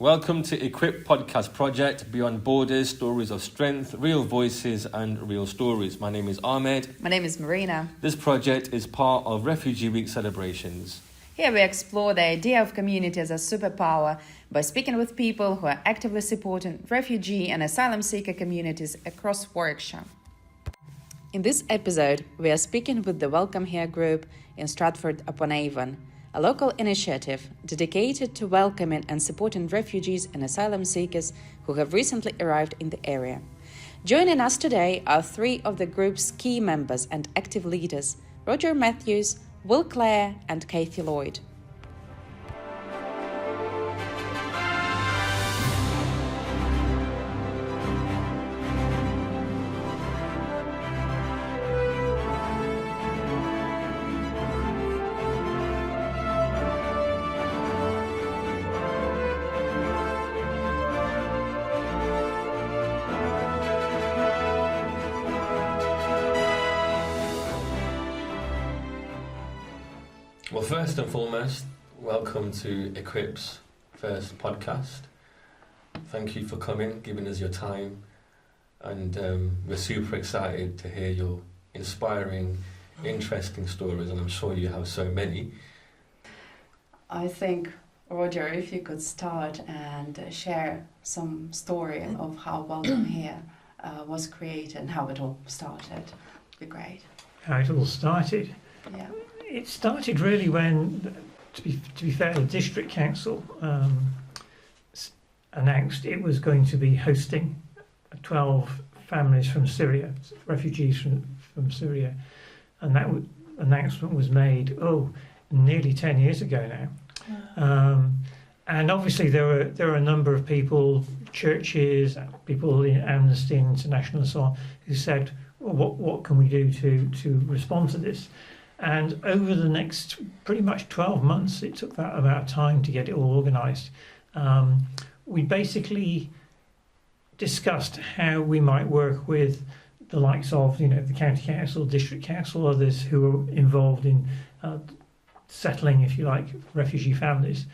Welcome to Equip Podcast Project, Beyond Borders, Stories of Strength, Real Voices and Real Stories. My name is Ahmed. My name is Maryna. This project is part of Refugee Week celebrations. Here we explore the idea of community as a superpower by speaking with people who are actively supporting refugee and asylum seeker communities across Warwickshire. In this episode, we are speaking with the Welcome Here group in Stratford-upon-Avon, a local initiative dedicated to welcoming and supporting refugees and asylum seekers who have recently arrived in the area. Joining us today are three of the group's key members and active leaders, Roger Matthews, Will Clare and Cathy Lloyd. Well, first and foremost, welcome to Equip's first podcast. Thank you for coming, giving us your time, and we're super excited to hear your inspiring, interesting stories, and I'm sure you have so many. I think, Roger, if you could start and share some story of how Welcome Here was created and how it all started, would be great. How it all started? Yeah. It started really when, to be fair, the district council announced it was going to be hosting 12 families from Syria, refugees from Syria, and that announcement was made nearly 10 years ago now. And obviously there were a number of people, churches, people in Amnesty International and so on, who said, well, what can we do to respond to this? And over the next pretty much 12 months, it took that amount of time to get it all organised. We basically discussed how we might work with the likes of, the county council, district council, others who were involved in settling, if you like, refugee families.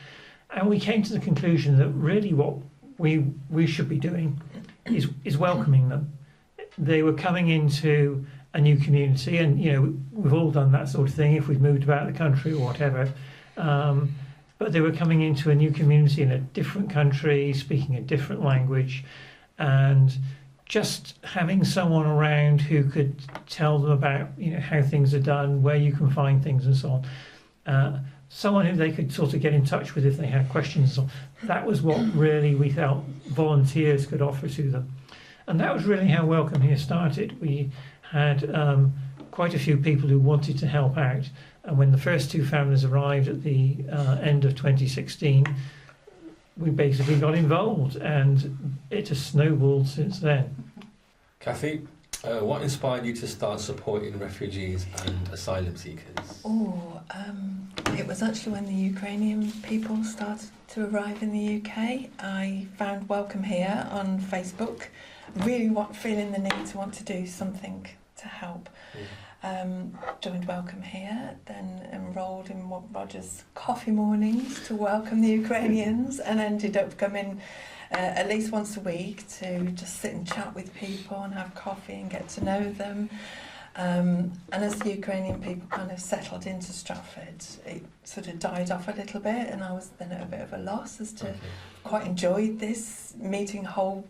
And we came to the conclusion that really what we should be doing is welcoming them. They were coming into a new community, and we've all done that sort of thing if we've moved about the country or whatever, but they were coming into a new community in a different country, speaking a different language, and just having someone around who could tell them about how things are done, where you can find things and so on, someone who they could sort of get in touch with if they had questions. So that was what really we felt volunteers could offer to them, and that was really how Welcome Here started. We had quite a few people who wanted to help out, and when the first two families arrived at the end of 2016, we basically got involved, and it has snowballed since then. Cathy, what inspired you to start supporting refugees and asylum seekers? It was actually when the Ukrainian people started to arrive in the UK. I found Welcome Here on Facebook, really feeling the need to want to do something to help. Joined Welcome Here, then enrolled in Roger's coffee mornings to welcome the Ukrainians, and ended up coming at least once a week to just sit and chat with people and have coffee and get to know them. And as the Ukrainian people kind of settled into Stratford, it sort of died off a little bit, and I was then at a bit of a loss as to quite enjoyed this, meeting whole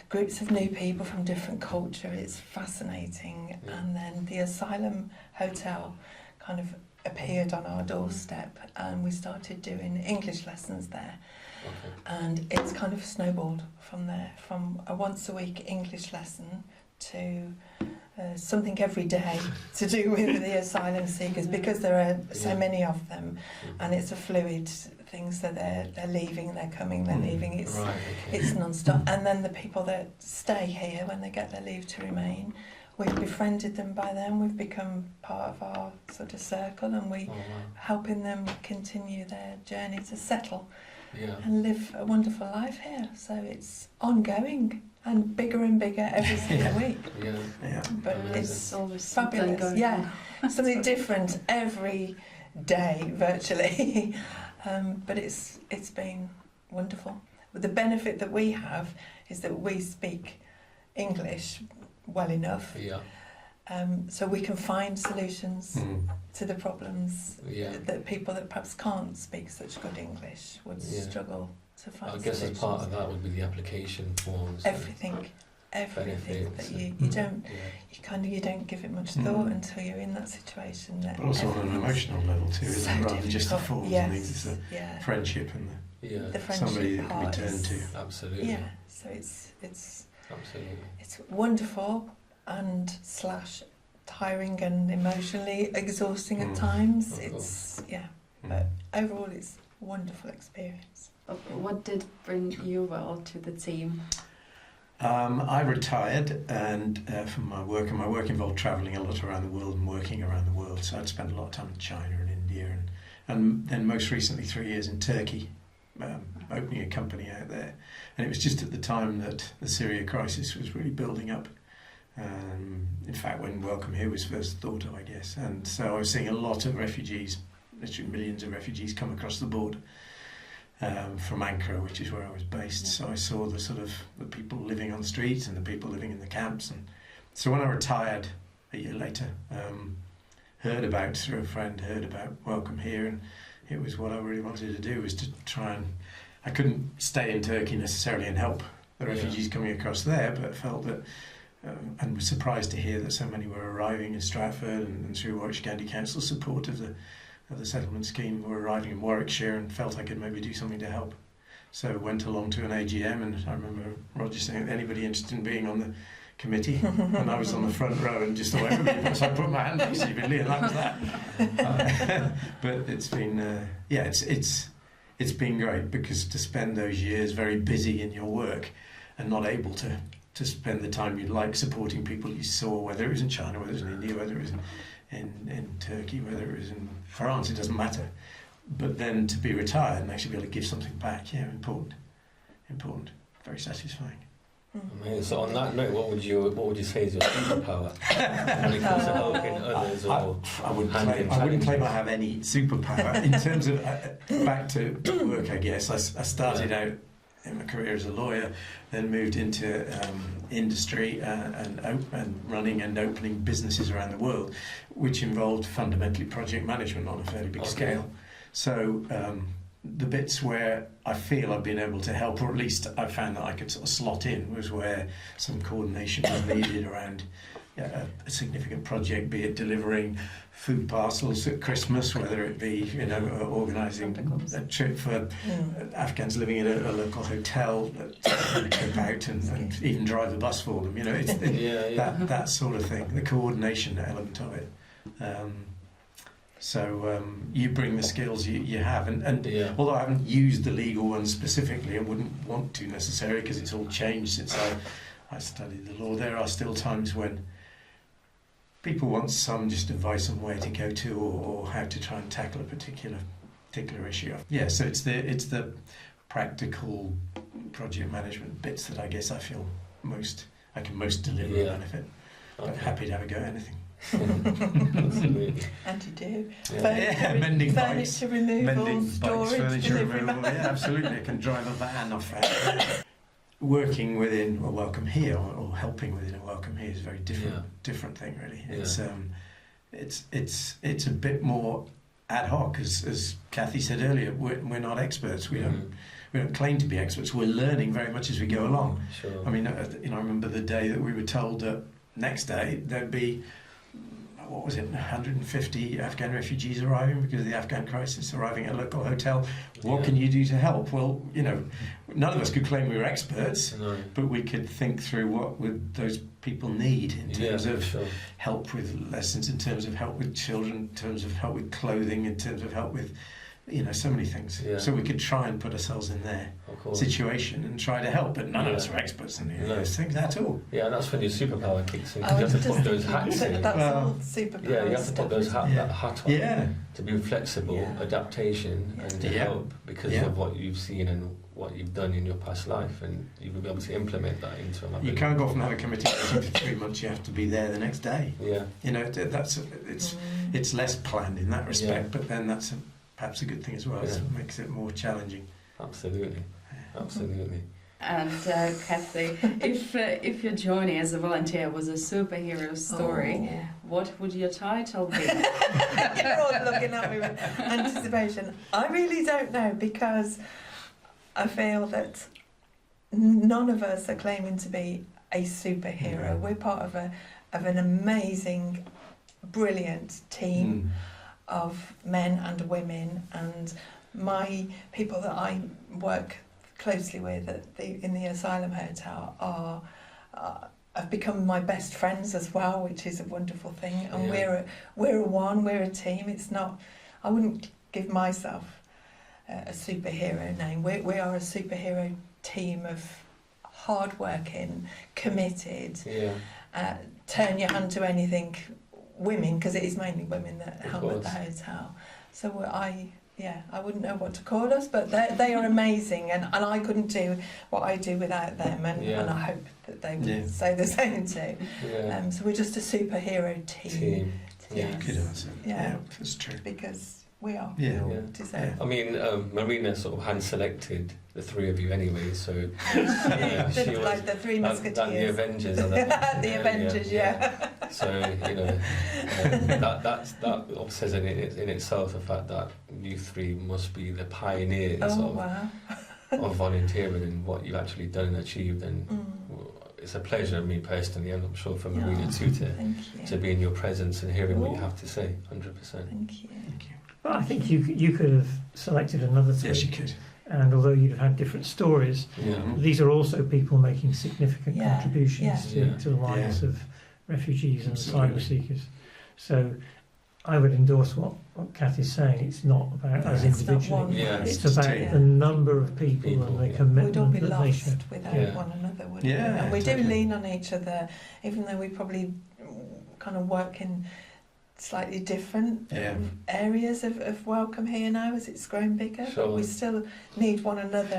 groups of new people from different culture. It's fascinating. And then the asylum hotel kind of appeared on our doorstep, and we started doing English lessons there. And it's kind of snowballed from there, from a once a week English lesson to something every day to do with the asylum seekers, because there are so many of them, and it's a fluid thing. So they're leaving, they're coming, they're leaving. It's non-stop. And then the people that stay here when they get their leave to remain, we've befriended them by then. We've become part of our sort of circle, and we helping them continue their journey to settle and live a wonderful life here. So it's ongoing and bigger every single week. But it's always fabulous. Something different every day, virtually. But it's been wonderful. the benefit that we have is that we speak English well enough, so we can find solutions to the problems that people that perhaps can't speak such good English would struggle to find. I guess as part of that would be the application forms. Everything that you don't give it much thought until you're in that situation. But also on an emotional level too, isn't it? Rather than just the forms and things, it's the friendship and the friendship somebody that can be turned to. Absolutely. Yeah, so it's absolutely. It's wonderful and / tiring and emotionally exhausting at times. But overall it's a wonderful experience. What did bring you to the team? I retired and from my work, and my work involved travelling a lot around the world and working around the world. So I'd spent a lot of time in China and India, and then most recently 3 years in Turkey, opening a company out there. And it was just at the time that the Syria crisis was really building up. In fact, when Welcome Here was first thought of, I guess. And so I was seeing a lot of refugees, literally millions of refugees, come across the border. From Ankara, which is where I was based. So I saw the sort of the people living on the streets and the people living in the camps. And so when I retired a year later, through a friend, heard about Welcome Here, and it was what I really wanted to do, was to try and, I couldn't stay in Turkey necessarily and help the refugees coming across there, but felt that, and was surprised to hear that so many were arriving in Stratford, and through Warwickshire County Council's support of the settlement scheme, were arriving in Warwickshire, and felt I could maybe do something to help. So went along to an AGM, and I remember Roger saying, anybody interested in being on the committee? And I was on the front row and just away from people, so I put my hand up stupidly, and that was that. But it's been, it's been great, because to spend those years very busy in your work and not able to spend the time you'd like supporting people you saw, whether it was in China, whether it was in India, whether it was in Turkey, whether it was in France, it doesn't matter. But then to be retired and actually be able to give something back, important, very satisfying. Amazing. So on that note, what would you say is your superpower when it comes to helping others? I wouldn't claim I have any superpower in terms of back to work. I guess I started out in my career as a lawyer, then moved into industry and running and opening businesses around the world, which involved fundamentally project management on a fairly big scale. So the bits where I feel I've been able to help, or at least I found that I could sort of slot in, was where some coordination was needed around a significant project, be it delivering food parcels at Christmas, whether it be organising a trip for Afghans living in a local hotel, trip out and even drive the bus for them. It's that sort of thing, the coordination element of it. So you bring the skills you have, and although I haven't used the legal ones specifically, and wouldn't want to necessarily, because it's all changed since I studied the law, there are still times when people want some just advice on where to go to, or how to try and tackle a particular issue. Yeah, so it's the practical project management bits that I guess I feel I can most deliver a benefit. Okay. I'm happy to have a go at anything. Absolutely. And you do. Mending bikes, furniture removal, storage, furniture removal. Yeah, absolutely. I can drive a van off that. Working within a Welcome Here, or helping within a Welcome Here, is a very different thing, really. It's a bit more ad hoc, as Cathy said earlier. We're not experts. We don't claim to be experts. We're learning very much as we go along. Sure. I mean, I remember the day that we were told that next day there'd be 150 Afghan refugees arriving because of the Afghan crisis, arriving at a local hotel. What can you do to help? Well, none of us could claim we were experts, but we could think through what would those people need in terms of help with lessons, in terms of help with children, in terms of help with clothing, in terms of help with so many things. So we could try and put ourselves in their situation and try to help, but none of us are experts in those things at all. Yeah, and that's when your superpower kicks in, because you have to put those hats in. That's all superpower. Yeah, you have to put that hat on to be flexible, adaptation, and to help because of what you've seen and what you've done in your past life, and you will be able to implement that into another. You can't go off and have a committee meeting for 3 months. You have to be there the next day. Yeah, it's less planned in that respect, but then that's perhaps a good thing as well. It makes it more challenging. Absolutely. Absolutely. And Cathy, if your journey as a volunteer was a superhero story, what would your title be? You're all looking at me with anticipation. I really don't know, because I feel that none of us are claiming to be a superhero. We're part of an amazing, brilliant team of men and women, and my people that I work closely with in the asylum hotel have become my best friends as well, which is a wonderful thing. And we're a team. It's not. I wouldn't give myself a superhero name. We are a superhero team of hard-working, committed, turn your hand to anything women, because it is mainly women that help at the hotel. So I wouldn't know what to call us, but they are amazing, and I couldn't do what I do without them, and I hope that they would say the same too. So we're just a superhero team. Yeah, good answer. Yeah, that's true. Because we are. Yeah. We all deserve. I mean, Maryna sort of hand-selected the three of you anyway, so she was like the Three Musketeers. the Avengers. The Avengers, So that says in itself the fact that you three must be the pioneers of volunteering and what you've actually done and achieved. And it's a pleasure, me personally, and I'm sure for Maryna too, to be in your presence and hearing what you have to say. 100%. Thank you. But I think you could have selected another three. Yes, you could. And although you'd have had different stories, these are also people making significant contributions to the lives of refugees and asylum seekers. So I would endorse what Cathy's saying. It's not about us individually. It's about the number of people and the commitment we'd all be that they should. lost without one another, wouldn't we? And we do lean on each other, even though we probably kind of work in slightly different areas of Welcome Here now as it's grown bigger, but we still need one another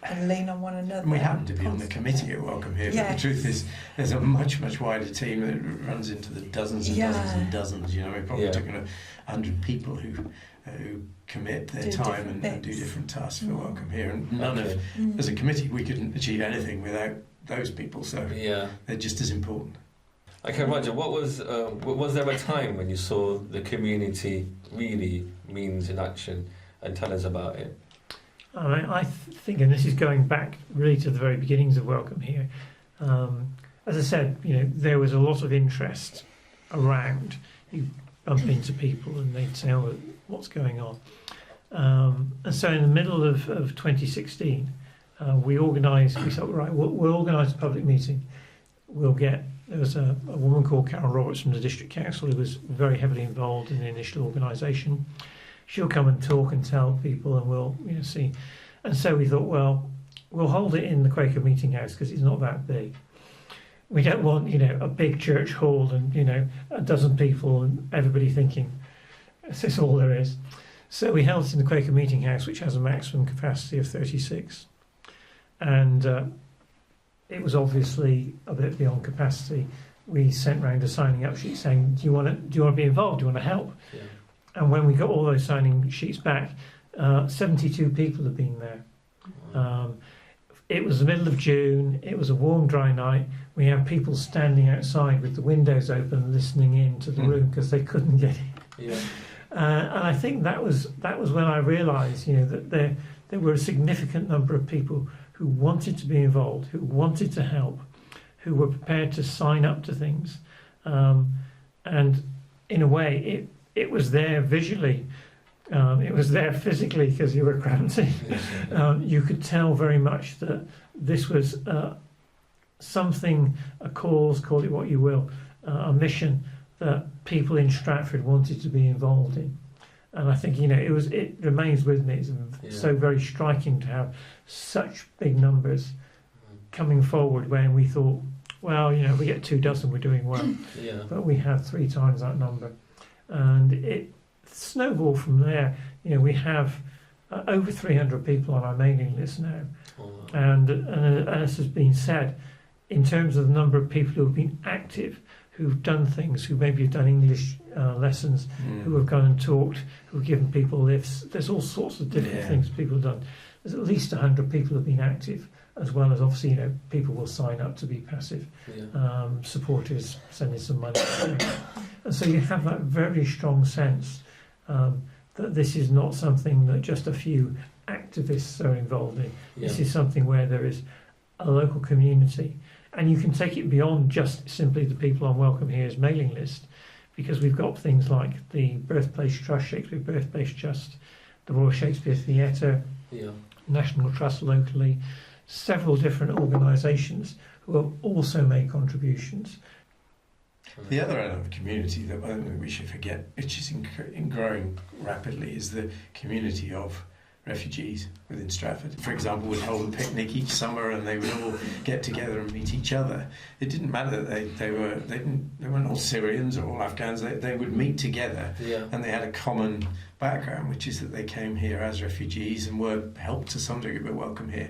and lean on one another. And we happen to be on the committee at Welcome Here, but the truth is there's a much, much wider team that runs into the dozens and dozens and dozens. You know, we're probably talking 100 people who commit their time and do different tasks for Welcome Here, and none of, as a committee, we couldn't achieve anything without those people, so they're just as important. Okay, Roger, was there a time when you saw the community really means in action, and tell us about it? I think, and this is going back really to the very beginnings of Welcome Here, as I said, there was a lot of interest around. You bump into people and they'd say, oh, what's going on? And so in the middle of 2016, we thought, right, we'll organise a public meeting. There was a woman called Carol Roberts from the District Council who was very heavily involved in the initial organisation. She'll come and talk and tell people, and we'll see. And so we thought, well, we'll hold it in the Quaker Meeting House because it's not that big. We don't want a big church hall and a dozen people and everybody thinking this is all there is. So we held it in the Quaker Meeting House, which has a maximum capacity of 36, and it was obviously a bit beyond capacity. We sent round a signing up sheet saying, do you want to be involved? Do you want to help? Yeah. And when we got all those signing sheets back, 72 people had been there. It was the middle of June. It was a warm, dry night. We had people standing outside with the windows open, listening in to the room because they couldn't get in. Yeah. And I think that was when I realised, that there were a significant number of people who wanted to be involved, who wanted to help, who were prepared to sign up to things. And in a way, it was there visually. It was there physically because you were crammed in. You could tell very much that this was something, a cause, call it what you will, a mission that people in Stratford wanted to be involved in. And I think, it remains with me. It's so very striking to have such big numbers coming forward when we thought, well, we get 24, we're doing well. But we had 3 times that number. And it snowballed from there. We have over 300 people on our mailing list now. And as has been said, in terms of the number of people who have been active, who've done things, who maybe have done English lessons, who have gone and talked, who've given people lifts. There's all sorts of different things people have done. there's at least 100 people have been active, as well as obviously, people will sign up to be passive supporters, sending some money. And so you have that very strong sense that this is not something that just a few activists are involved in. This is something where there is a local community, and you can take it beyond just simply the people on Welcome Here's mailing list, because we've got things like the Birthplace Trust, Shakespeare Birthplace Trust, the Royal Shakespeare Theatre, National Trust locally, several different organisations who have also made contributions. The other element of community that I don't think we should forget, which is growing rapidly, is the community of refugees within Stratford. For example, would hold a picnic each summer, and they would all get together and meet each other. It didn't matter that they weren't all Syrians or all Afghans. They would meet together, and they had a common background, which is that they came here as refugees and were helped to some degree by Welcome Here.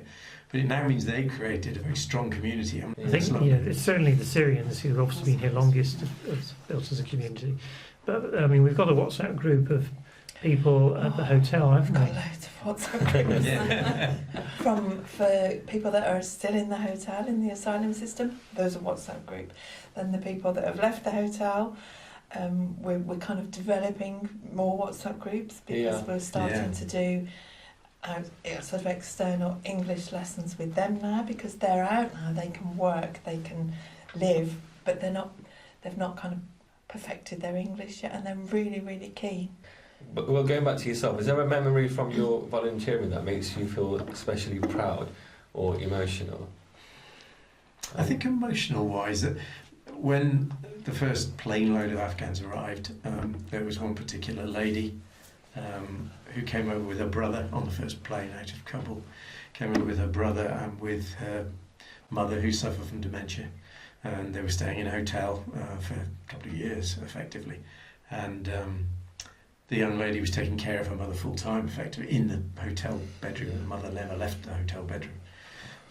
But it now means they created a very strong community. I think it's certainly the Syrians who've obviously been here longest have built as a community. But I mean, we've got a WhatsApp group of people at the hotel, haven't we? Got loads of WhatsApp groups for people that are still in the hotel in the asylum system. There's a WhatsApp group. Then the people that have left the hotel, we're kind of developing more WhatsApp groups because we're starting to do sort of external English lessons with them now, because they're out now. They can work, they can live, but they've not kind of perfected their English yet, and they're really, really keen. But well, going back to yourself, is there a memory from your volunteering that makes you feel especially proud or emotional? I think emotional-wise, that when the first plane load of Afghans arrived, there was one particular lady who came over with her brother on the first plane out of Kabul, came over with her brother and with her mother, who suffered from dementia, and they were staying in a hotel for a couple of years, effectively, and the young lady was taking care of her mother full-time, effectively, in the hotel bedroom. The mother never left the hotel bedroom.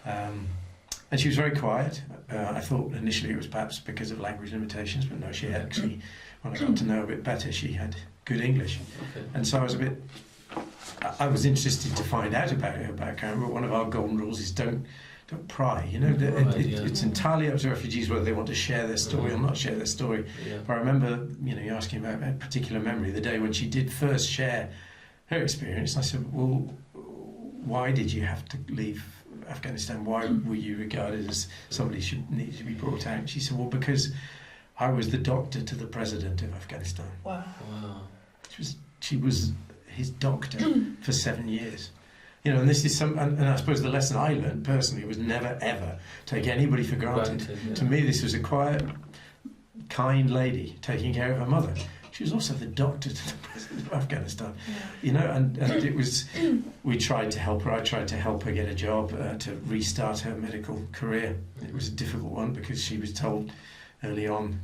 And she was very quiet. I thought initially it was perhaps because of language limitations, but no, she had actually, when I got to know her a bit better, she had good English. And so I was interested to find out about her background, but one of our golden rules is don't pry. It's entirely up to refugees whether they want to share their story or not share their story. But I remember, you asking about a particular memory, the day when she did first share her experience. I said, well, why did you have to leave Afghanistan? Why were you regarded as somebody who needed to be brought out? And she said, well, because I was the doctor to the president of Afghanistan. Wow. She was his doctor for 7 years. And this is and I suppose the lesson I learned personally was never ever take anybody for granted. To me, this was a quiet, kind lady taking care of her mother. She was also the doctor to the president of Afghanistan. And it was, we tried to help her. I tried to help her get a job to restart her medical career. It was a difficult one because she was told early on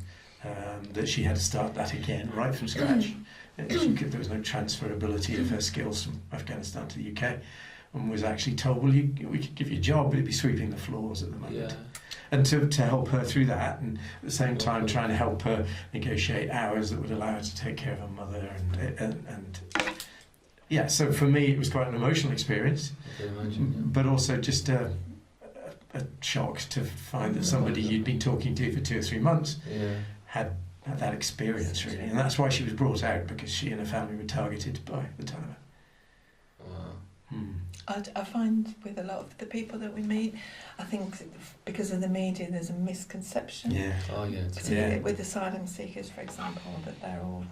that she had to start that again, right from scratch. There was no transferability of her skills from Afghanistan to the UK, and was actually told, well, we could give you a job, but it'd be sweeping the floors at the moment. And to help her through that, and at the same time trying to help her negotiate hours that would allow her to take care of her mother, and so for me it was quite an emotional experience, but also just a shock to find that somebody you'd been talking to for 2 or 3 months had that experience, really. And that's why she was brought out, because she and her family were targeted by the Taliban. I find with a lot of the people that we meet, I think because of the media there's a misconception. Particularly with asylum seekers, for example, that they're all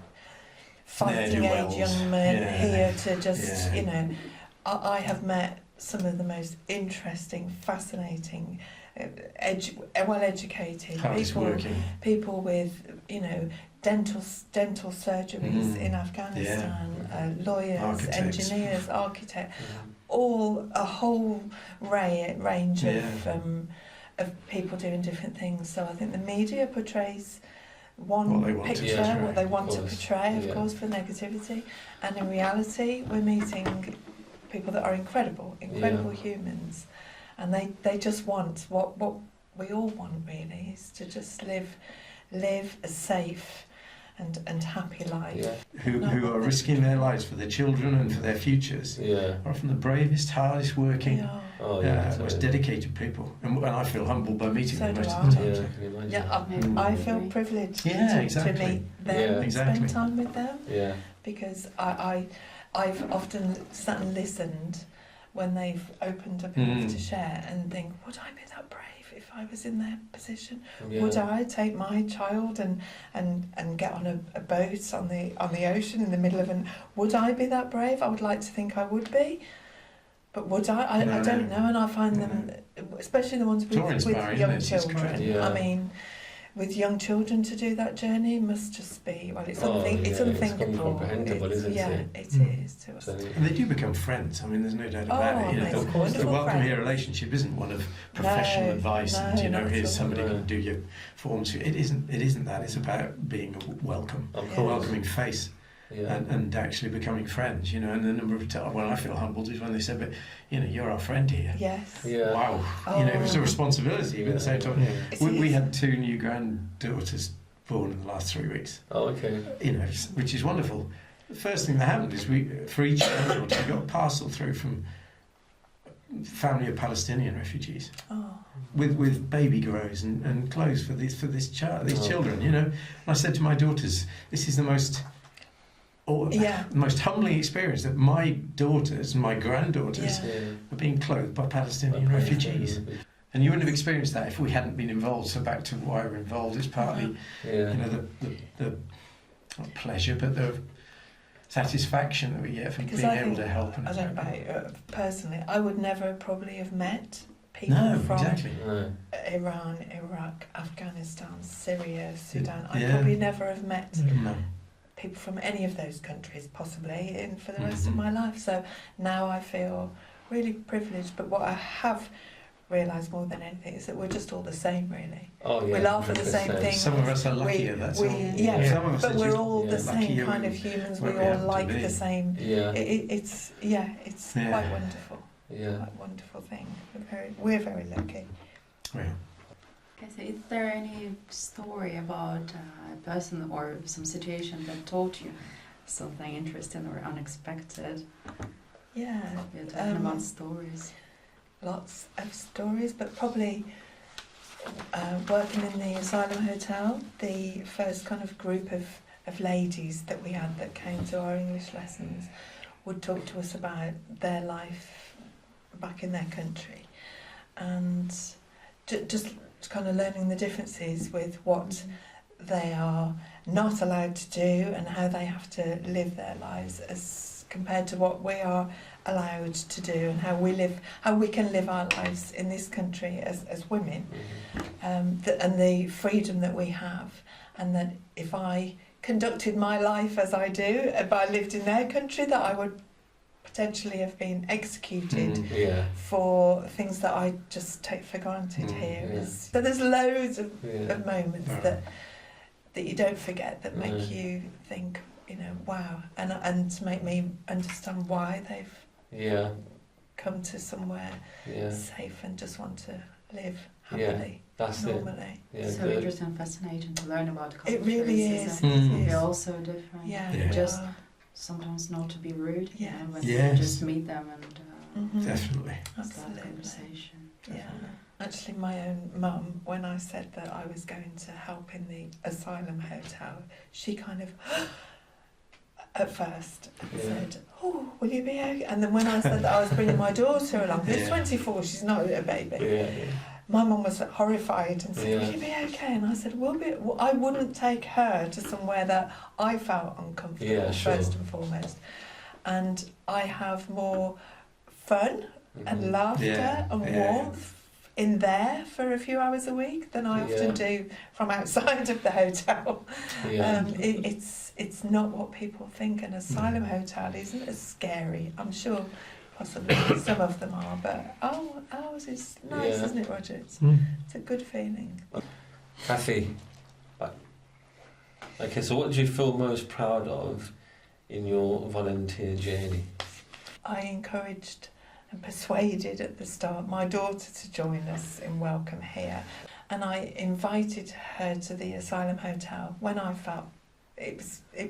fighting age young men here to just, I have met some of the most interesting, fascinating, well-educated people with, dental surgeries in Afghanistan, lawyers, engineers, architects, all a whole range of people doing different things. So I think the media portrays one picture, what they want to portray, of course, for negativity, and in reality we're meeting people that are incredible humans, and they just want what we all want, really, is to just live a safe and happy life. Yeah. who are risking their lives for their children and for their futures, Yeah. are often the bravest, hardest working, Yeah. Oh, yeah. most dedicated people. And I feel humbled by meeting So them do most I. of the Yeah, time. I can imagine. Yeah, I feel privileged Yeah, to exactly. meet them, Yeah. and Exactly. spend time with them, Yeah. because I've often sat and listened when they've opened up enough to share and think, would I be that brave if I was in their position? Yeah. Would I take my child and get on a boat on the ocean in the middle of would I be that brave? I would like to think I would be. But would I? No. I don't know, and I find them, especially the ones It's all with inspiring, young isn't it? It's children. great. Yeah. I mean, with young children to do that journey must just be, well, it's unthinkable. incomprehensible, isn't yeah, it? it is to us. So, And they do become friends. I mean, there's no doubt about it. amazing. The Wonderful welcome here friends. relationship isn't one of professional No, advice and no, not here's at all. somebody who No. can do your forms. It isn't that. It's about being a welcome, of Yeah. a course. welcoming face, Yeah. and actually becoming friends. And the number of times when I feel humbled is when they said, "But you're our friend here." Yes. Yeah. Wow. It was a responsibility, but at the same time, It we is. had 2 new granddaughters born in the last 3 weeks. Oh, okay. Which is wonderful. The first thing that happened is for each granddaughter, we got a parcel through from a family of Palestinian refugees Oh. with baby grows and clothes for these Oh. children. And I said to my daughters, this is the most humbling experience that my daughters and my granddaughters Yeah. Yeah. are being clothed by Palestinian refugees. And you wouldn't have experienced that if we hadn't been involved. So back to why we're involved, it's partly Yeah. the not pleasure, but the satisfaction that we get from Because being I able think, to help. And I don't know about you, personally, I would never probably have met people No, from exactly. No. Iran, Iraq, Afghanistan, Syria, Sudan. Yeah. I'd probably never have met No. people from any of those countries, possibly, for the rest of Mhm. my life. So now I feel really privileged. But what I have realised more than anything is that we're just all the same, really. Oh, yeah. We laugh at the same 100%. things. Some of us are luckier, that's all. Yeah, Some of us but are we're just all the yeah, same luckier kind of humans. We where we all happen to like be. the same. Yeah. It's Yeah. quite wonderful. Yeah. Quite wonderful thing. We're very lucky. Yeah. Okay, so is there any story about a person or some situation that taught you something interesting or unexpected? Yeah. We're talking about stories. Lots of stories, but probably working in the asylum hotel, the first kind of group of ladies that we had that came to our English lessons would talk to us about their life back in their country, and just kind of learning the differences with what they are not allowed to do and how they have to live their lives as compared to what we are allowed to do, and how we can live our lives in this country as women, and the freedom that we have, and that if I conducted my life as I do, if I lived in their country, that I would potentially have been executed Yeah. for things that I just take for granted here. Yeah. So there's loads of Yeah. moments Right. that you don't forget, that make Yeah. you think, wow, and to make me understand why they've Yeah. come to somewhere Yeah. safe and just want to live Yeah, happily, That's it. normally. Yeah. So Good. interesting and fascinating to learn about cultures. It really is. isn't it? Mm. They're all so different. Yeah, Yeah. Just they are. sometimes not to be rude, Yes. when Yes. you just meet them and Mhm. Definitely. start a Absolutely. conversation. Yeah. Actually, my own mum, when I said that I was going to help in the asylum hotel, she kind of, at first, Yeah. said, "Oh, will you be okay?" And then when I said that I was bringing my daughter along, who's Yeah. 24, she's not a baby, Yeah. my mum was horrified and said, Yeah. "Will you be okay?" And I said, well, I wouldn't take her to somewhere that I felt uncomfortable, Yeah, sure. first and foremost. And I have more fun and laughter Yeah, and yeah. warmth in there for a few hours a week than I often Yeah. do from outside of the hotel. Yeah. It's not what people think. An asylum hotel isn't as scary. I'm sure possibly some of them are, but ours is nice, Yeah. isn't it, Roger? It's a good feeling. Cathy, okay, so what do you feel most proud of in your volunteer journey? I encouraged and persuaded at the start my daughter to join us in Welcome Here, and I invited her to the asylum hotel when I felt it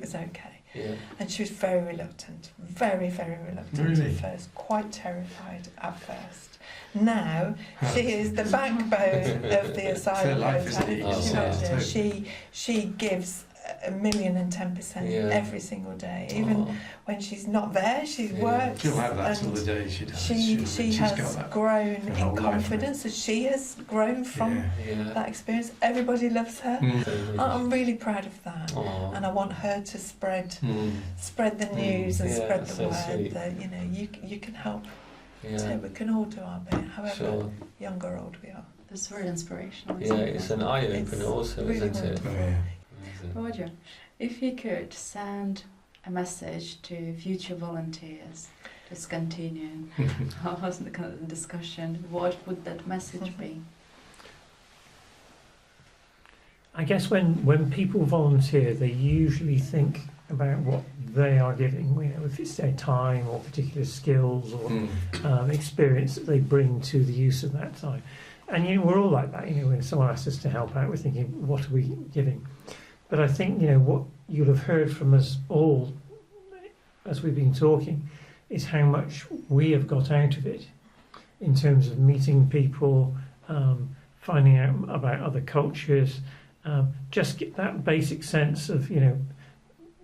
was okay. Yeah. And she was very reluctant, very, very reluctant Really? at first, quite terrified at first. Now she is the backbone of the asylum life, isn't it? Oh, She wow. loves it. She gives 1,010% Yeah. every single day. Even Oh. when she's not there, she Yeah. works. She'll have that and till the day she dies. she She's has got that. grown her whole in life, confidence, and she has grown from Yeah. Yeah. that experience. Everybody loves her. I'm really proud of that. Oh. And I want her to spread the Mm. news and Yeah, spread the so word sweet. that you can help Yeah. too. We can all do our bit, however Sure. young or old we are. It's very inspirational. Yeah, isn't it? it's an eye It's opener also, really isn't it? Oh, yeah. Amazing. Roger, if you could send a message to future volunteers, just continuing how was the kind of discussion, what would that message be? I guess when people volunteer, they usually think about what they are giving, if it's their time or particular skills or experience that they bring to the use of that time. And we're all like that. When someone asks us to help out, we're thinking, what are we giving? But I think what you'll have heard from us all as we've been talking is how much we have got out of it in terms of meeting people, finding out about other cultures, just get that basic sense of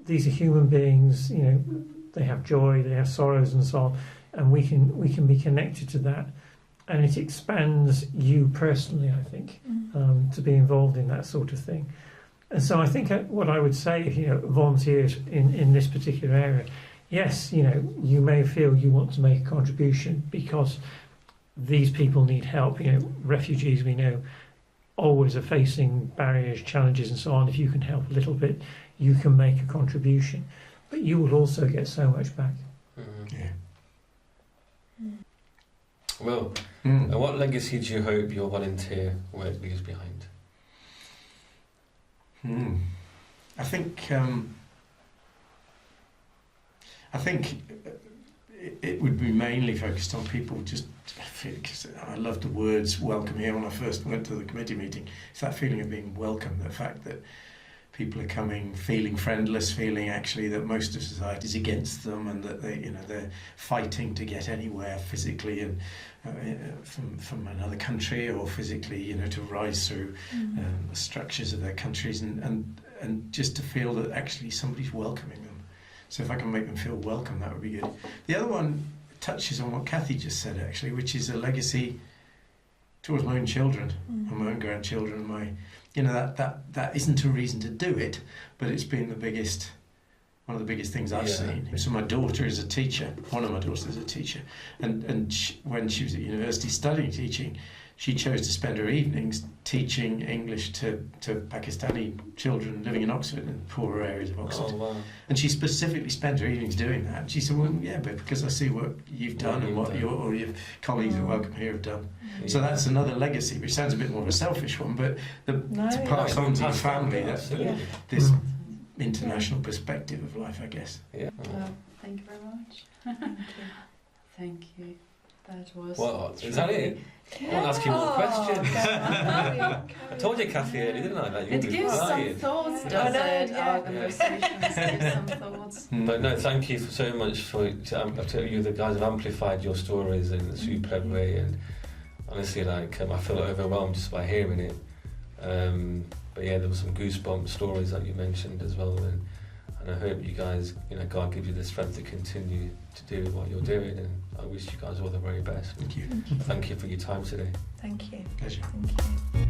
these are human beings. They have joy, they have sorrows, and so on, and we can be connected to that, and it expands you personally, I think, to be involved in that sort of thing. And so I think what I would say, if volunteers in this particular area, yes, you may feel you want to make a contribution because these people need help. Refugees, we know, always are facing barriers, challenges, and so on. If you can help a little bit, you can make a contribution, but you will also get so much back. Yeah. Well, and what legacy do you hope your volunteer work leaves behind? I think it would be mainly focused on people just. Because I loved the words "welcome" here when I first went to the committee meeting. It's that feeling of being welcome, the fact that people are coming, feeling friendless, feeling actually that most of society is against them, and that they're fighting to get anywhere physically and from another country, or physically to rise through the structures of their countries, and just to feel that actually somebody's welcoming them. So if I can make them feel welcome, that would be good. The other one touches on what Cathy just said, actually, which is a legacy towards my own children and my own grandchildren. That isn't a reason to do it, but it's been one of the biggest things I've seen. So my daughter is a teacher. One of my daughters is a teacher, and when she was at university studying teaching, she chose to spend her evenings teaching English to Pakistani children living in Oxford, in poorer areas of Oxford. Oh, wow. And she specifically spent her evenings doing that. And she said, well, yeah, but because I see what you've done and what your colleagues at Welcome Here have done. Yeah. So that's another legacy, which sounds a bit more of a selfish one, but to pass on to your family this international perspective of life, I guess. Yeah. Well, thank you very much. Thank you. Thank you. That was. Well, is that it? I won't ask you more questions. I told you, Cathy, earlier, didn't I? That you'd It be gives some flying. thoughts, Yeah. does I know, it? yeah. Our conversations give some thoughts. But no, thank you so much for you. The guys have amplified your stories in a superb way, and honestly, I feel overwhelmed just by hearing it. But yeah, there were some goosebump stories that you mentioned as well, and I hope you guys, God gives you the strength to continue to do what you're doing, and I wish you guys all the very best. Thank you. Thank you for your time today. Thank you. Pleasure. Thank you.